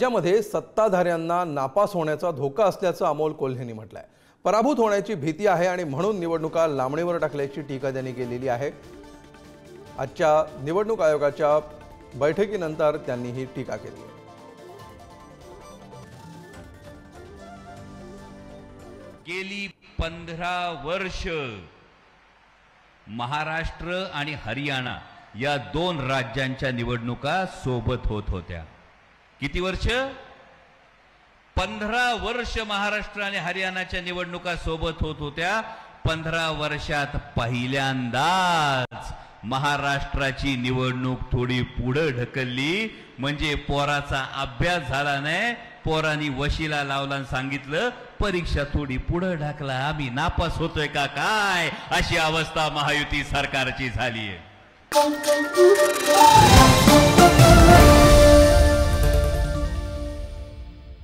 राज्यामध्ये सत्ताधाऱ्यांना नापास होण्याचा धोका असल्याचं अमोल कोल्हेंनी म्हटलंय। पराभूत होण्याची भीती आहे आणि म्हणून निवडणुका लांबणीवर टाकल्याची टीका त्यांनी केलेली आहे। आजच्या निवडणूक आयोगाच्या बैठकीनंतर त्यांनी ही टीका केली। गेली 15 वर्ष महाराष्ट्र आणि हरियाणा या दोन राज्यांच्या निवडणुका सोबत होत होत्या। किती वर्ष? 15 वर्ष महाराष्ट्र आणि हरियाणाच्या निवडणुका सोबत होत होत्या। 15 वर्षात पहिल्यांदाच महाराष्ट्राची निवडणूक थोडी पुढे ढकलली, म्हणजे पोराचा अभ्यास झाला नाही, पोरांनी वशिला लावला आणि सांगितलं परीक्षा थोडी पुढे ढकला, आम्ही नापास होतोय का काय, अशी अवस्था महायुती सरकारची झाली आहे।